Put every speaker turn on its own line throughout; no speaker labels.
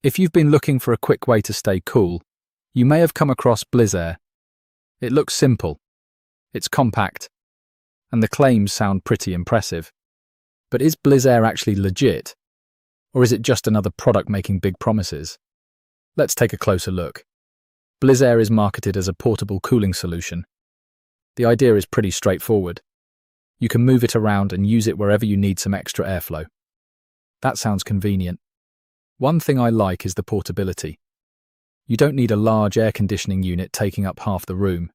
If you've been looking for a quick way to stay cool, you may have come across BlizzAir. It looks simple, it's compact, and the claims sound pretty impressive. But is BlizzAir actually legit? Or is it just another product making big promises? Let's take a closer look. BlizzAir is marketed as a portable cooling solution. The idea is pretty straightforward. You can move it around and use it wherever you need some extra airflow. That sounds convenient. One thing I like is the portability. You don't need a large air conditioning unit taking up half the room.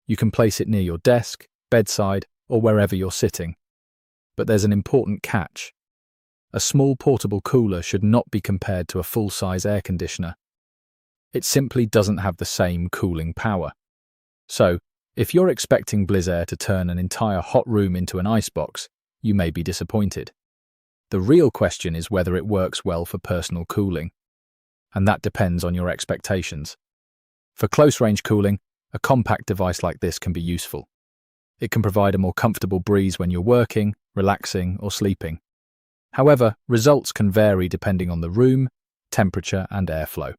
You can place it near your desk, bedside, or wherever you're sitting. But there's an important catch. A small portable cooler should not be compared to a full-size air conditioner. It simply doesn't have the same cooling power. So, if you're expecting BlizzAir to turn an entire hot room into an icebox, you may be disappointed. The real question is whether it works well for personal cooling, and that depends on your expectations. For close-range cooling, a compact device like this can be useful. It can provide a more comfortable breeze when you're working, relaxing, or sleeping. However, results can vary depending on the room, temperature, and airflow.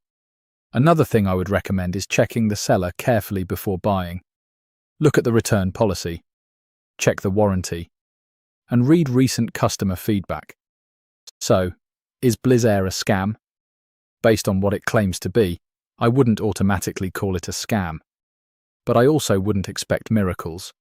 Another thing I would recommend is checking the seller carefully before buying. Look at the return policy, check the warranty, and read recent customer feedback. So, is BlizzAir a scam? Based on what it claims to be, I wouldn't automatically call it a scam. But I also wouldn't expect miracles.